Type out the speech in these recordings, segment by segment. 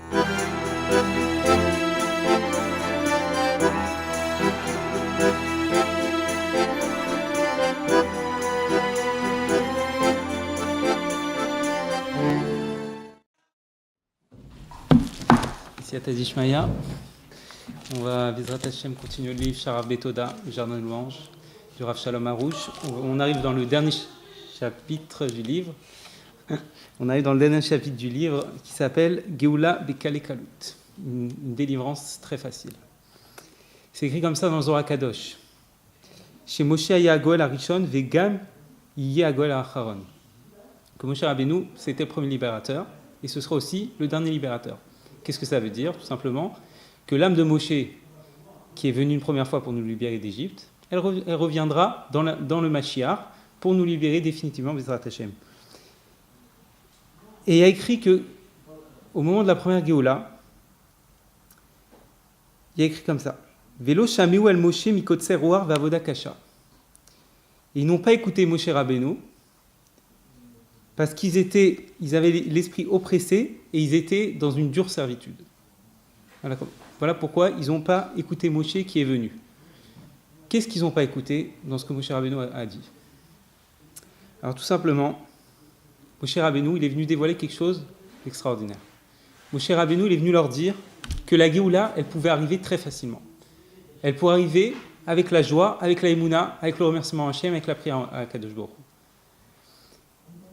Siata Dishmaya. On va, Bezrat Hashem, continuer le livre Sharav Betoda, le jardin de louanges, du Rav Shalom Harouche. On arrive dans le dernier chapitre du livre. On arrive dans le dernier chapitre du livre qui s'appelle Geoula Bekale Kalut, une délivrance très facile. C'est écrit comme ça dans le Zohar Kadosh. Chez Moshe Aya Goel Arishon, Vegam Yeh Goel Acharon. Que Moshe Rabbeinu, c'était le premier libérateur, et ce sera aussi le dernier libérateur. Qu'est-ce que ça veut dire? Tout simplement que l'âme de Moshe, qui est venue une première fois pour nous libérer d'Égypte, elle reviendra dans le Mashiach pour nous libérer définitivement Bezrat Hashem. Et il y a écrit que au moment de la première Géoula, il y a écrit comme ça: Velo Shameu el Moshe mikotser roar ve'avoda kasha. Ils n'ont pas écouté Moshe Rabbeinu parce qu'ils avaient l'esprit oppressé et ils étaient dans une dure servitude. Voilà pourquoi ils n'ont pas écouté Moshe qui est venu. Qu'est-ce qu'ils n'ont pas écouté dans ce que Moshe Rabbeinu a dit? Alors tout simplement, Moshe Rabbeinu, il est venu dévoiler quelque chose d'extraordinaire. Moshe Rabbeinu, il est venu leur dire que la Géoula, elle pouvait arriver très facilement. Elle pouvait arriver avec la joie, avec la Emouna, avec le remerciement à Hachem, avec la prière à Kadosh Baruch Hu.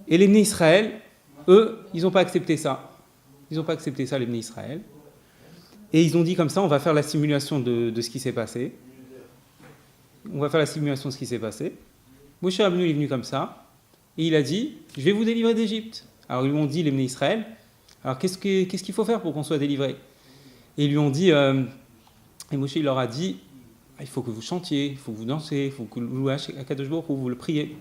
Et les Bnei Israël, eux, ils n'ont pas accepté ça. Ils n'ont pas accepté ça, les Bnei Israël. Et ils ont dit comme ça, on va faire la simulation de ce qui s'est passé. On va faire la simulation de ce qui s'est passé. Moshe Rabbeinu est venu comme ça, et il a dit, je vais vous délivrer d'Égypte. Alors ils lui ont dit, les Bnei Israël, alors qu'est-ce qu'il faut faire pour qu'on soit délivré? Et ils lui ont dit, et Moshe il leur a dit, il faut que vous chantiez, il faut que vous dansez, il faut que vous louez à Kadosh Baruch Hu, vous le priez.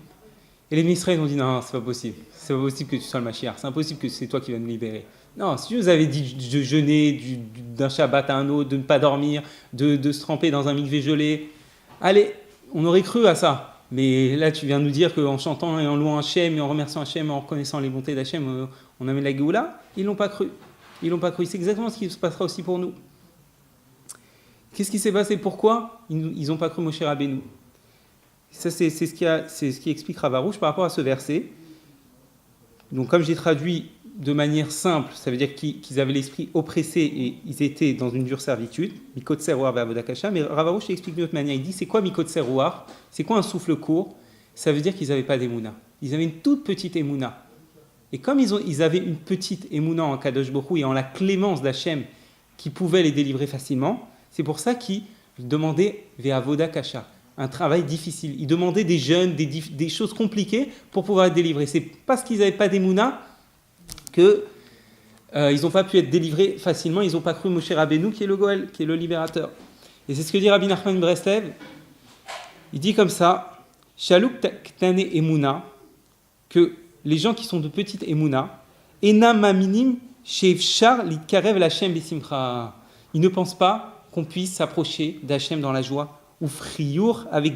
Et les Bnei Israël ont dit, non, c'est pas possible. C'est pas possible que tu sois le Mashiach. C'est impossible que c'est toi qui vas nous libérer. Non, si vous avez dit de jeûner d'un Shabbat à un autre, de ne pas dormir, de se tremper dans un mikvé gelé, allez, on aurait cru à ça. Mais là, tu viens nous dire qu'en chantant et en louant Hachem et en remerciant Hachem, en reconnaissant les bontés d'Hachem, on amène la Géoula. Ils l'ont pas cru. Ils l'ont pas cru. C'est exactement ce qui se passera aussi pour nous. Qu'est-ce qui s'est passé? Pourquoi ils n'ont pas cru Moshe Rabbeinu? Ça, c'est ce qui explique Rav Harouche par rapport à ce verset. Donc, comme j'ai traduit de manière simple, ça veut dire qu'ils avaient l'esprit oppressé et ils étaient dans une dure servitude. Mikotser roar ve'avoda kasha. Mais Rav Harouche explique d'une autre manière. Il dit, c'est quoi Mikotser roar? C'est quoi un souffle court? Ça veut dire qu'ils n'avaient pas d'émouna. Ils avaient une toute petite émouna. Et comme ils avaient une petite émouna en Kadosh Baruch Hu et en la clémence d'Hachem qui pouvait les délivrer facilement, c'est pour ça qu'ils demandaient ve'avoda kasha. Un travail difficile. Ils demandaient des jeûnes, des choses compliquées pour pouvoir être délivrés. C'est parce qu'ils n'avaient pas d'émouna qu'ils n'ont pas pu être délivrés facilement. Ils n'ont pas cru Moshe Rabbeinu qui est le Goël, qui est le libérateur. Et c'est ce que dit Rabbi Nachman Breslev. Il dit comme ça, Shaluk ktane emuna, que les gens qui sont de petite emuna, enam maminim sheifshar litkarev lachem besimcha. Ils ne pensent pas qu'on puisse s'approcher d'Hachem dans la joie, ou friour avec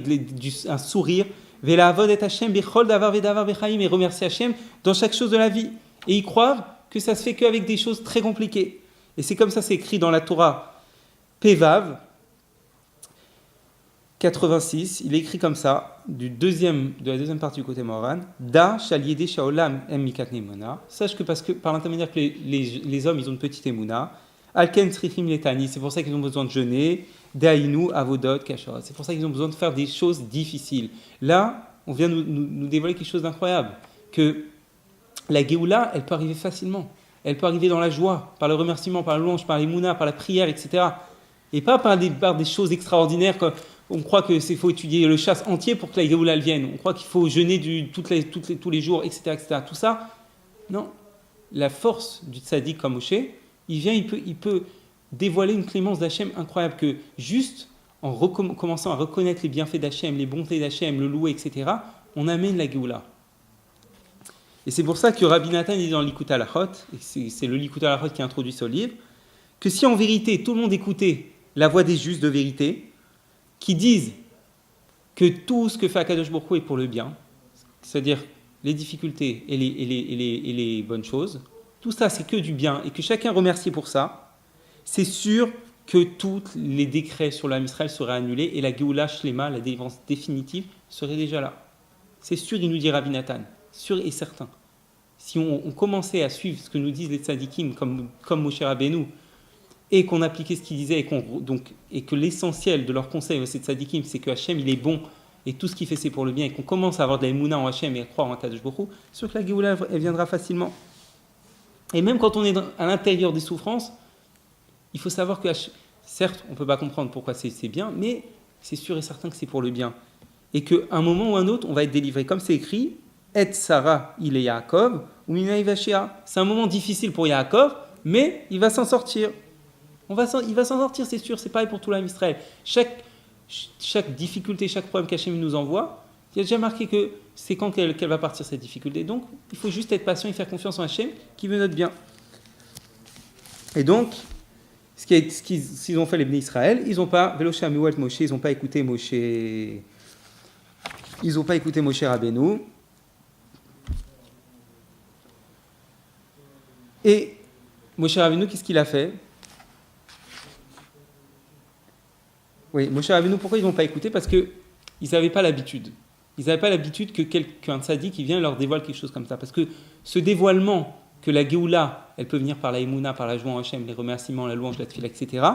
un sourire, ve'lavod et Hachem bechol davar ve'davar bechaim, et remercier Hachem dans chaque chose de la vie. Et ils croient que ça se fait qu'avec des choses très compliquées. Et c'est comme ça, c'est écrit dans la Torah Pevav 86. Il est écrit comme ça, de la deuxième partie du côté Moran, Da shaliede shaolam em mikat nemona. Sache que parce que par l'intermédiaire que les hommes, ils ont une petite emuna. Alken trichim letani. C'est pour ça qu'ils ont besoin de jeûner. Dainu, avodot, kasharot. C'est pour ça qu'ils ont besoin de faire des choses difficiles. Là, on vient nous dévoiler quelque chose d'incroyable. Que la Géoula, elle peut arriver facilement. Elle peut arriver dans la joie, par le remerciement, par la louange, par l'émouna, par la prière, etc. Et pas par des choses extraordinaires. On croit qu'il faut étudier le chasse entier pour que la Géoula elle vienne. On croit qu'il faut jeûner tous les jours, etc., etc. Tout ça, non. La force du tzaddik comme Moshe, il peut dévoiler une clémence d'Hachem incroyable, que juste en commençant à reconnaître les bienfaits d'Hachem, les bontés d'Hachem, le louer, etc., on amène la Géoula. Et c'est pour ça que Rabbi Nathan dit dans l'Ikut Halachot, et c'est le Likut Halachot qui a introduit ce livre, que si en vérité tout le monde écoutait la voix des justes de vérité, qui disent que tout ce que fait Akadosh Baruch Hu est pour le bien, c'est-à-dire les difficultés et les bonnes choses, tout ça c'est que du bien et que chacun remercie pour ça, c'est sûr que tous les décrets sur l'âme Israël seraient annulés et la Géoula Shlema, la délivrance définitive, serait déjà là. C'est sûr, il nous dit Rabbi Nathan, sûr et certain. Si on commençait à suivre ce que nous disent les tzadikim comme Moshe Rabbeinu et qu'on appliquait ce qu'ils disaient et que l'essentiel de leur conseil ces tzadikim, c'est que Hachem il est bon et tout ce qu'il fait c'est pour le bien et qu'on commence à avoir de la émouna en Hachem et à croire en Kadosh Baruch Hu, c'est sûr que la Géoula elle viendra facilement. Et même quand on est à l'intérieur des souffrances, il faut savoir que, certes, on ne peut pas comprendre pourquoi c'est bien, mais c'est sûr et certain que c'est pour le bien. Et qu'à un moment ou un autre, on va être délivré. Comme c'est écrit, Et Sarah, il est Yaakov, ou Mina Ivashia. C'est un moment difficile pour Yaakov, mais il va s'en sortir. Il va s'en sortir, c'est sûr. C'est pareil pour tout l'âme Israël. Chaque difficulté, chaque problème qu'Hachem nous envoie, il y a déjà marqué que c'est quand qu'elle va partir cette difficulté. Donc, il faut juste être patient et faire confiance en Hachem qui veut notre bien. Et donc, ce qu'ils ont fait les Bnei Israël, ils n'ont pas Veloché Amiwelt Moshe, ils n'ont pas écouté Moshe Rabbeinu. Et Moshe Rabbeinu, qu'est-ce qu'il a fait? Oui, Moshe Rabbeinu, pourquoi ils n'ont pas écouté? Parce qu'ils n'avaient pas l'habitude. Ils n'avaient pas l'habitude qu'un tzaddik qui vient leur dévoile quelque chose comme ça. Parce que ce dévoilement, que la Géoula, elle peut venir par la Emouna, par la joie en Hachem, les remerciements, la louange, la tefila, etc.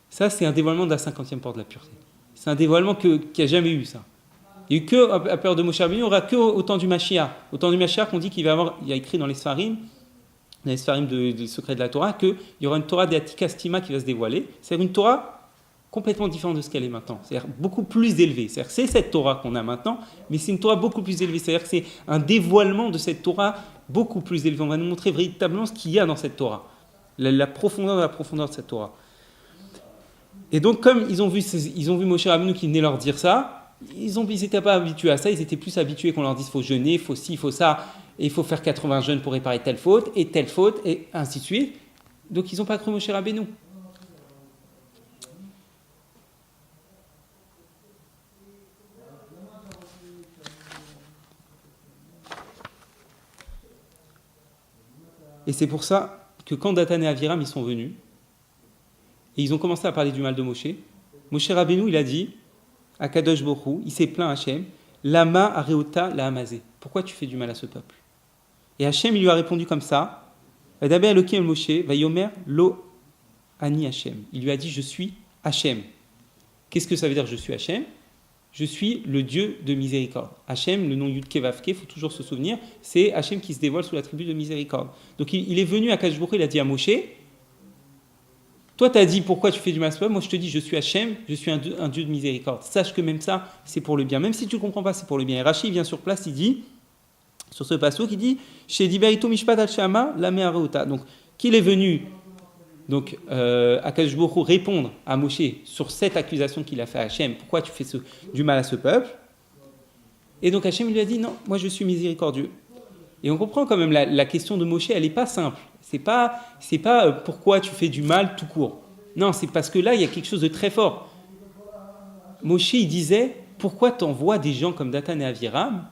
Ça, c'est un dévoilement de la 50e porte de la pureté. C'est un dévoilement qu'il n'y a jamais eu, ça. Il n'y a eu que, à peur de Moshe Rabbeinu, il n'y aura que au temps du Mashiach. Au temps du Mashiach, on dit qu'il y a écrit dans les Sfarim des secrets de la Torah, qu'il y aura une Torah de Atika Stima qui va se dévoiler. C'est une Torah complètement différente de ce qu'elle est maintenant. C'est-à-dire beaucoup plus élevée. C'est-à-dire c'est cette Torah qu'on a maintenant, mais c'est une Torah beaucoup plus élevée. C'est-à-dire que c'est un dévoilement de cette Torah beaucoup plus élevé. On va nous montrer véritablement ce qu'il y a dans cette Torah, la profondeur de la profondeur de cette Torah. Et donc, comme ils ont vu Moshe Rabbeinu qui venait leur dire ça, ils n'étaient pas habitués à ça, ils étaient plus habitués qu'on leur dise il faut jeûner, il faut ci, il faut ça, et il faut faire 80 jeûnes pour réparer telle faute, et ainsi de suite. Donc, ils n'ont pas cru Moshe Rabbeinu. Et c'est pour ça que quand Dathan et Aviram ils sont venus, et ils ont commencé à parler du mal de Moshe, Moshe Rabbeinu il a dit à Kadosh Baruch Hu, il s'est plaint à Hachem, Lama areota la hamazé. Pourquoi tu fais du mal à ce peuple? Et Hachem il lui a répondu comme ça, Vadaber Elokim el Moshe, Vayomer lo ani Hachem. Il lui a dit je suis Hachem. Qu'est-ce que ça veut dire je suis Hachem? Je suis le Dieu de miséricorde. Hachem, le nom Yud-Ke Vav-Ke, il faut toujours se souvenir, c'est Hachem qui se dévoile sous l'attribut de miséricorde. Donc il est venu à Kadosh Baruch Hu, il a dit à Moshe, toi tu as dit pourquoi tu fais du mal à ce peuple, moi je te dis je suis Hachem, je suis un Dieu de miséricorde. Sache que même ça, c'est pour le bien. Même si tu ne comprends pas, c'est pour le bien. Et Rashi vient sur place, il dit, sur ce passouk, il dit, chez Diberito Mishpat al-Shama, la Me'areota. Donc qu'il est venu Akadosh Baruch Hu répondre à Moshe sur cette accusation qu'il a fait à Hachem, pourquoi tu fais du mal à ce peuple? Et donc Hachem lui a dit non, moi je suis miséricordieux. Et on comprend quand même la question de Moshe, elle n'est pas simple. C'est pas pourquoi tu fais du mal tout court. Non, c'est parce que là il y a quelque chose de très fort. Moshe il disait pourquoi t'envoies des gens comme Dathan et Aviram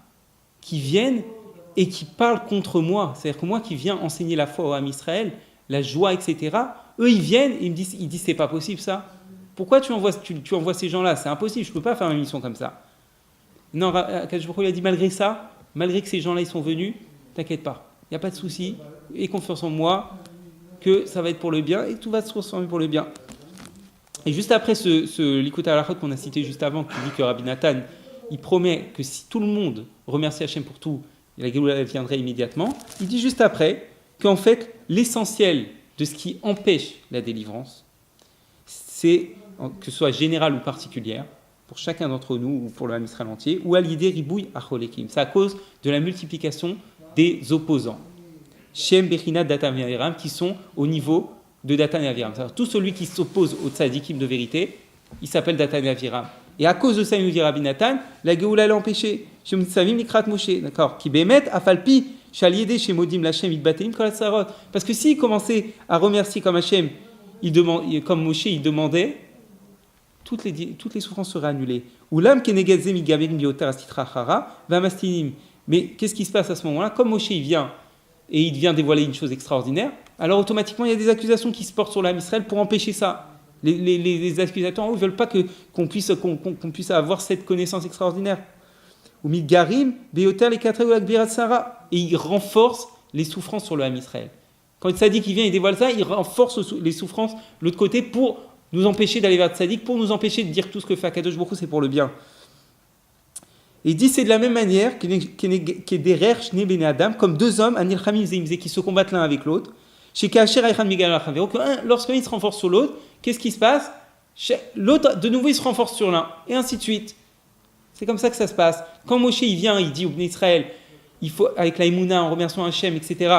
qui viennent et qui parlent contre moi? C'est-à-dire que moi qui viens enseigner la foi au Ham Israël, la joie, etc. Eux, ils viennent et ils disent c'est pas possible ça. Pourquoi tu envoies ces gens-là? C'est impossible, je ne peux pas faire une mission comme ça. Non, Akadosh Baruch Hu a dit malgré ça, malgré que ces gens-là ils sont venus, t'inquiète pas, il n'y a pas de souci, aie confiance en moi, que ça va être pour le bien et tout va se transformer pour le bien. Et juste après ce Likut Halachot qu'on a cité juste avant, qui dit que Rabbi Nathan, il promet que si tout le monde remercie Hachem pour tout, la Géoula viendrait immédiatement, il dit juste après qu'en fait, l'essentiel de ce qui empêche la délivrance, c'est, que ce soit général ou particulière, pour chacun d'entre nous ou pour le Ham Israël entier, ou à l'idée ribouille acholekim. C'est à cause de la multiplication des opposants. Shem, Bechina, Dathan et Aviram, qui sont au niveau de Dathan et Aviram. C'est-à-dire, tout celui qui s'oppose aux tzadikim de vérité, il s'appelle Dathan et Aviram. Et à cause de ça, il nous dit Rabbi Nathan, la Géoula l'a empêché. Shem Tzavim Nikrat Moshe. D'accord? Qui bémet, afalpi, Shaliede, chez Modim, Lachem, Itbatelim, Kolat. Parce que s'il commençait à remercier comme Hachem, comme Moshe, il demandait, toutes les souffrances seraient annulées. Oulam kenegazem igaverim bioter astitra chara, vamastinim. Mais qu'est-ce qui se passe à ce moment-là? Comme Moshe, il vient et il vient dévoiler une chose extraordinaire, alors automatiquement il y a des accusations qui se portent sur l'âme Israël pour empêcher ça. Les accusateurs ne veulent pas qu'on puisse avoir cette connaissance extraordinaire. Ou Midgarim, Beoter, les quatre ou Sarah, et il renforce les souffrances sur le âme Israël. Quand le tzaddik il vient et dévoile ça, il renforce les souffrances de l'autre côté pour nous empêcher d'aller vers le tzaddik, pour nous empêcher de dire que tout ce que fait Akadosh Baruch Hu, c'est pour le bien. Et il dit c'est de la même manière que des rères shne bene Adam, comme deux hommes, Anil Chamim Zeimze, qui se combattent l'un avec l'autre. Chez Kacher Aïchan Migal Achavero, lorsqu'un il se renforce sur l'autre, qu'est-ce qui se passe? L'autre, de nouveau, il se renforce sur l'un, et ainsi de suite. C'est comme ça que ça se passe. Quand Moshe il vient, il dit au Bnei Israël, il faut, avec la Emouna, en remerciant Hachem, etc.,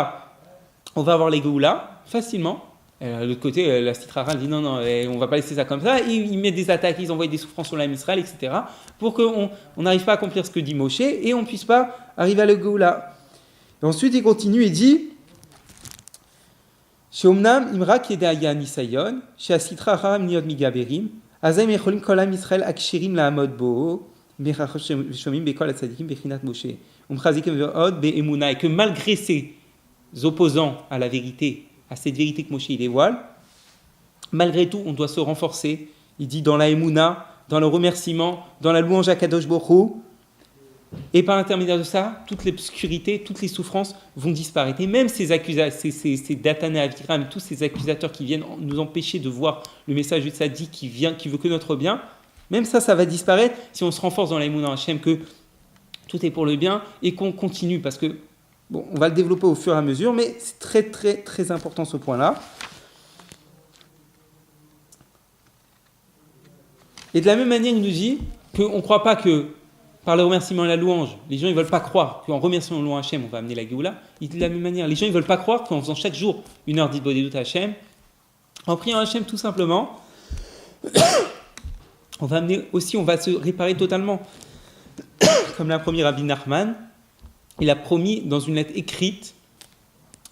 on va avoir les Géoula, facilement. De l'autre côté, la Citrara dit non, on ne va pas laisser ça comme ça. Ils mettent des attaques, ils envoient des souffrances sur l'âme Israël, etc., pour qu'on n'arrive pas à accomplir ce que dit Moshe et on ne puisse pas arriver à la Géoula. Et ensuite, il continue et dit Sheomnam imra kedaya nisayon, she asitra haram niod migaberim, azay mecholim kolam Israël akshirim la amod bo, mechachomim bekol atzadikim bechinat Moshe, umchazikim ve'od be'emuna, et que malgré ces opposants à la vérité, à cette vérité que Moshe il dévoile, malgré tout, on doit se renforcer. Il dit dans la emuna, dans le remerciement, dans la louange à Kadosh Baruch Hu, et par l'intermédiaire de ça, toute l'obscurité, toutes les souffrances vont disparaître. Et même ces Datané Aviram, tous ces accusateurs qui viennent nous empêcher de voir le message du tzaddik qui veut que notre bien, même ça va disparaître si on se renforce dans l'Emouna Hachem, que tout est pour le bien et qu'on continue. Parce que, bon, on va le développer au fur et à mesure, mais c'est très, très, très important ce point-là. Et de la même manière, il nous dit qu'on ne croit pas que par le remerciement et la louange, les gens ne veulent pas croire qu'en remerciant le louange Hachem, on va amener la Géoula. Et de la même manière, les gens ne veulent pas croire qu'en faisant chaque jour une heure d'Hitbodedut Hachem, en priant Hachem tout simplement, on va se réparer totalement. Comme l'a promis Rabbi Nachman, il a promis dans une lettre écrite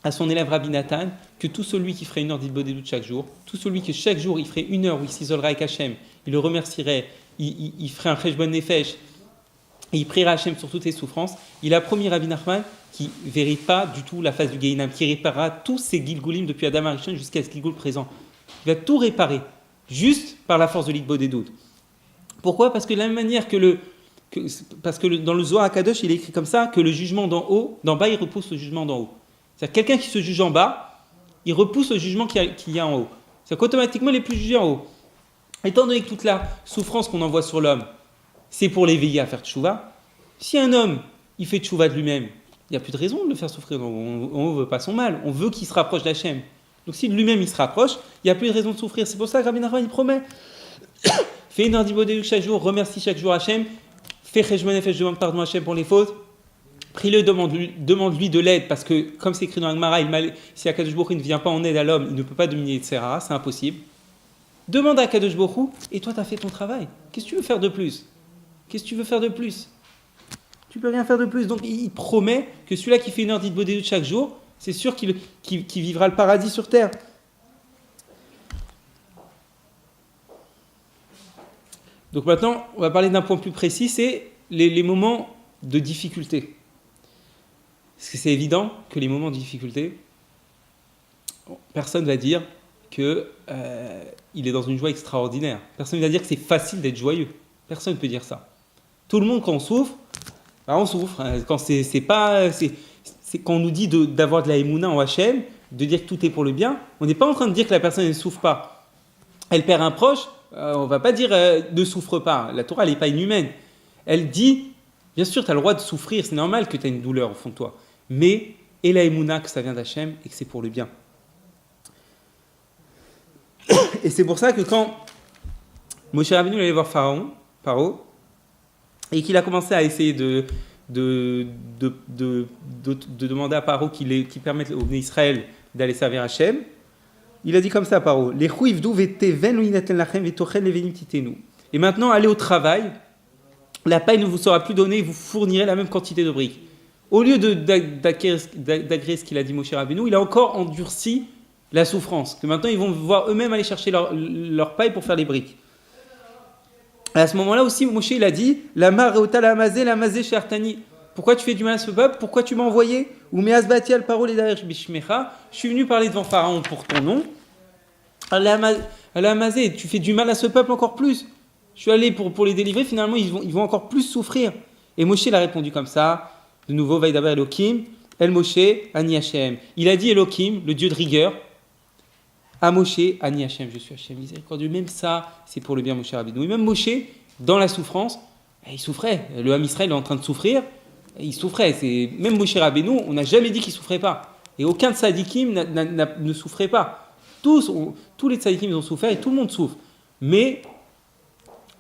à son élève Rabbi Nathan que tout celui qui ferait une heure d'Hitbodedut chaque jour, tout celui que chaque jour il ferait une heure où il s'isolerait avec Hachem, il le remercierait, il ferait un cheshbon nefesh, et il priera Hachem sur toutes ses souffrances, il a promis Rabbi Nachman qui ne verrait pas du tout la face du Gehinam, qui réparera tous ses Gilgulim depuis Adam Arishon jusqu'à ce Gilgul présent. Il va tout réparer, juste par la force de l'Hitbodedut. Pourquoi ? Parce que de la même manière parce que dans le Zohar HaKadosh, il est écrit comme ça, que le jugement d'en bas, il repousse le jugement d'en haut. C'est-à-dire quelqu'un qui se juge en bas, il repousse le jugement qu'il y a en haut. C'est-à-dire qu'automatiquement, il est plus jugé en haut. Étant donné que toute la souffrance qu'on envoie sur l'homme, c'est pour l'éveiller à faire tchouva. Si un homme, il fait tchouva de lui-même, il n'y a plus de raison de le faire souffrir. On ne veut pas son mal, on veut qu'il se rapproche d'Hachem. Donc si de lui-même il se rapproche, il n'y a plus de raison de souffrir. C'est pour ça que Rabbi Nachman il promet. Fais une heure d'Hitbodedut chaque jour, remercie chaque jour Hachem, fais cheshbon nefesh, demande pardon à Hachem pour les fautes, prie-le, demande-lui de l'aide, parce que comme c'est écrit dans la Gemara, si Akadosh Baruch Hu ne vient pas en aide à l'homme, il ne peut pas dominer le Sera, c'est impossible. Demande à Akadosh Baruch Hu, et toi tu as fait ton travail. Qu'est-ce que tu veux faire de plus ? Tu peux rien faire de plus. Donc il promet que celui-là qui fait une heure d'Hitbodedut chaque jour, c'est sûr qu'il vivra le paradis sur terre. Donc maintenant, on va parler d'un point plus précis, c'est les moments de difficulté. Parce que c'est évident que les moments de difficulté, personne ne va dire qu'il est dans une joie extraordinaire. Personne ne va dire que c'est facile d'être joyeux. Personne ne peut dire ça. Tout le monde, quand on souffre, on souffre. Quand quand on nous dit d'avoir de la émouna en Hachem, de dire que tout est pour le bien, on n'est pas en train de dire que la personne ne souffre pas. Elle perd un proche, on ne va pas dire ne souffre pas. La Torah, elle n'est pas inhumaine. Elle dit, bien sûr, tu as le droit de souffrir, c'est normal que tu as une douleur au fond de toi. Mais, et la émouna, que ça vient d'Hachem et que c'est pour le bien. Et c'est pour ça que quand Moshe Rabbeinu allait voir Pharaon, et qu'il a commencé à essayer de demander à Paro qu'il permette au Bnei Israël d'aller servir Hachem, il a dit comme ça à Paro, et maintenant allez au travail, la paille ne vous sera plus donnée, vous fournirez la même quantité de briques. Au lieu d'agréer ce qu'il a dit Moshe Rabbeinu, il a encore endurci la souffrance, que maintenant ils vont voir eux-mêmes aller chercher leur paille pour faire les briques. À ce moment-là aussi, Moshe il a dit la mar reota la mazé chez Artani. Pourquoi tu fais du mal à ce peuple? Pourquoi tu m'as envoyé? Ou me'asbati al parole derrière bishmecha. Je suis venu parler devant Pharaon pour ton nom. Allah Amazé, tu fais du mal à ce peuple encore plus. Je suis allé pour les délivrer, finalement ils vont encore plus souffrir. Et Moshe l'a répondu comme ça. De nouveau, Vaïdaber Elohim, El Moshe, Ani Hashem. Il a dit Elohim, le Dieu de rigueur, à Moshe, Ani Hashem, je suis Hashem miséricordieux. Même ça, c'est pour le bien Moshe Rabbeinu. Et même Moshe, dans la souffrance, il souffrait. Le Ham Israël est en train de souffrir. Il souffrait. Même Moshe Rabbeinu, on n'a jamais dit qu'il ne souffrait pas. Et aucun tzadikim ne souffrait pas. Tous les tzadikim ont souffert et tout le monde souffre. Mais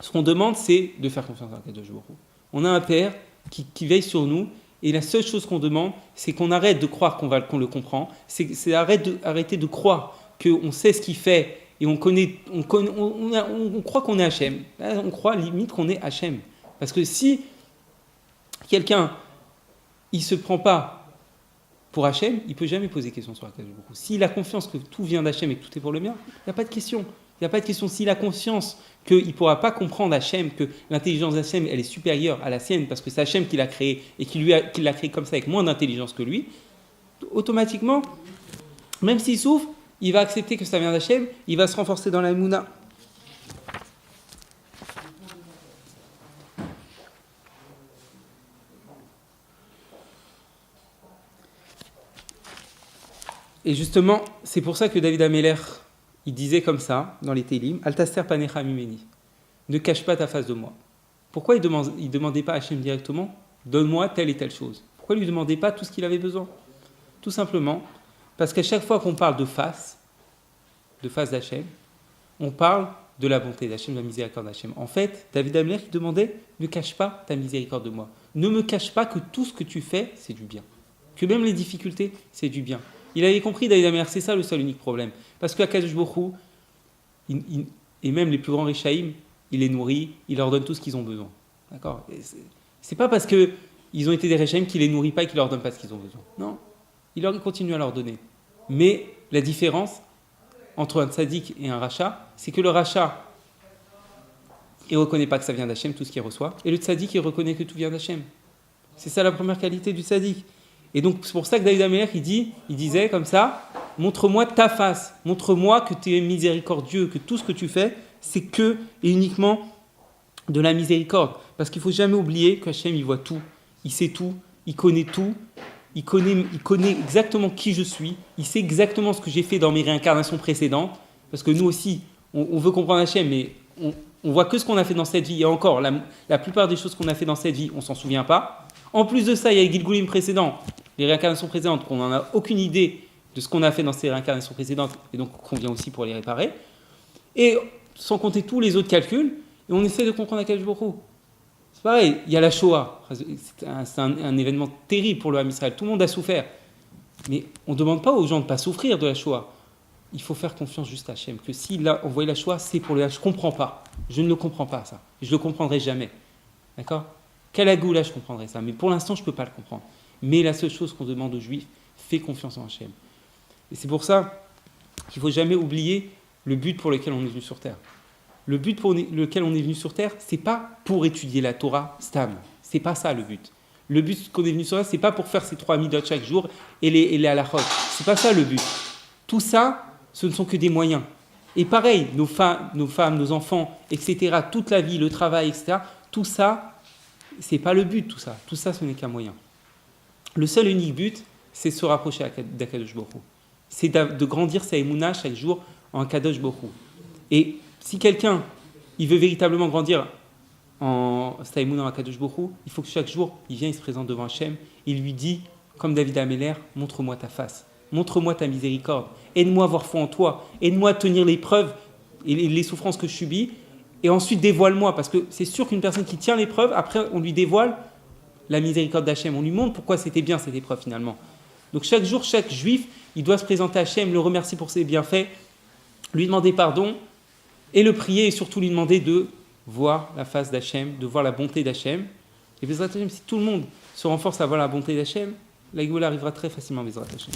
ce qu'on demande, c'est de faire confiance à Kadosh Baruch Hu. On a un Père qui veille sur nous. Et la seule chose qu'on demande, c'est qu'on arrête de croire qu'on le comprend. C'est arrêter de croire qu'on sait ce qu'il fait et on croit qu'on est Hachem. On croit limite qu'on est Hachem. Parce que si quelqu'un il se prend pas pour Hachem, il peut jamais poser question sur Akadosh Baruch Hu. S'il a confiance que tout vient d'Hachem et que tout est pour le bien, il n'y a pas de question. Il n'y a pas de question. S'il a conscience qu'il ne pourra pas comprendre Hachem, que l'intelligence d'Hachem elle est supérieure à la sienne parce que c'est Hachem qui l'a créé et qui l'a créé comme ça avec moins d'intelligence que lui, automatiquement, même s'il souffre, il va accepter que ça vient d'Hachem, il va se renforcer dans la Emouna. Et justement, c'est pour ça que David Ameller, il disait comme ça, dans les Télim, Altaster panecha mimeni, ne cache pas ta face de moi. Pourquoi il ne demandait pas à Hachem directement, donne-moi telle et telle chose? Pourquoi il ne lui demandait pas tout ce qu'il avait besoin? Tout simplement, parce qu'à chaque fois qu'on parle de face d'Hachem, on parle de la bonté d'Hachem, de la miséricorde d'Hachem. En fait, David Ameller, il demandait, ne cache pas ta miséricorde de moi. Ne me cache pas que tout ce que tu fais, c'est du bien. Que même les difficultés, c'est du bien. Il avait compris, David Ameller, c'est ça le seul unique problème. Parce qu'Akadosh Baruch Hu, et même les plus grands Rishaïm, il les nourrit, il leur donne tout ce qu'ils ont besoin. D'accord? C'est pas parce qu'ils ont été des Rishaïm qu'il les nourrit pas et qu'il leur donne pas ce qu'ils ont besoin. Non. Il continue à leur donner. Mais la différence entre un tzaddik et un rachat, c'est que le rachat, il ne reconnaît pas que ça vient d'Hachem, tout ce qu'il reçoit, et le tzaddik, il reconnaît que tout vient d'Hachem. C'est ça la première qualité du tzaddik. Et donc, c'est pour ça que David Ameller, il disait comme ça, montre-moi ta face, montre-moi que tu es miséricordieux, que tout ce que tu fais, c'est que et uniquement de la miséricorde. Parce qu'il ne faut jamais oublier qu'Hachem, il voit tout, il sait tout, il connaît tout, il connaît exactement qui je suis, il sait exactement ce que j'ai fait dans mes réincarnations précédentes, parce que nous aussi, on veut comprendre Hachem, mais on voit que ce qu'on a fait dans cette vie, et encore, la plupart des choses qu'on a fait dans cette vie, on ne s'en souvient pas. En plus de ça, il y a les Gilgulim précédents, les réincarnations précédentes, qu'on n'en a aucune idée de ce qu'on a fait dans ces réincarnations précédentes, et donc qu'on vient aussi pour les réparer. Et sans compter tous les autres calculs, et on essaie de comprendre Akadosh Baruch Hu. C'est pareil, il y a la Shoah. C'est un événement terrible pour le Ham Israël. Tout le monde a souffert. Mais on ne demande pas aux gens de ne pas souffrir de la Shoah. Il faut faire confiance juste à Hachem. Que s'il a envoyé la Shoah, c'est pour le Je ne comprends pas. Je ne le comprends pas, ça. Je ne le comprendrai jamais. D'accord? Kalagou, là, je comprendrai ça. Mais pour l'instant, je ne peux pas le comprendre. Mais la seule chose qu'on demande aux Juifs, fais confiance en Hachem. Et c'est pour ça qu'il ne faut jamais oublier le but pour lequel on est venu sur Terre. Le but pour lequel on est venu sur Terre, c'est pas pour étudier la Torah stam. C'est pas ça le but. Le but qu'on est venu sur Terre, c'est pas pour faire ces 3 midot chaque jour et les halachot. C'est pas ça le but. Tout ça, ce ne sont que des moyens. Et pareil, nos femmes, nos enfants, etc., toute la vie, le travail, etc., tout ça, c'est pas le but, tout ça. Tout ça, ce n'est qu'un moyen. Le seul et unique but, c'est de se rapprocher d'Akadosh Baruch Hu. C'est de grandir sa émouna chaque jour en Akadosh Baruch Hu. Et si quelqu'un, il veut véritablement grandir en sa émouna en Akadosh Baruch Hu, il faut que chaque jour, il vient, il se présente devant Hachem, il lui dit, comme David Ameller, montre-moi ta face, montre-moi ta miséricorde, aide-moi à avoir foi en toi, aide-moi à tenir l'épreuve et les souffrances que je subis, et ensuite dévoile-moi, parce que c'est sûr qu'une personne qui tient l'épreuve, après on lui dévoile la miséricorde d'Hachem, on lui montre pourquoi c'était bien cette épreuve finalement. Donc chaque jour, chaque juif, il doit se présenter à Hachem, le remercier pour ses bienfaits, lui demander pardon, et le prier, et surtout lui demander de voir la face d'Hachem, de voir la bonté d'Hachem. Et Bezrat Hashem, si tout le monde se renforce à voir la bonté d'Hachem, la Géoula arrivera très facilement, Bezrat Hashem.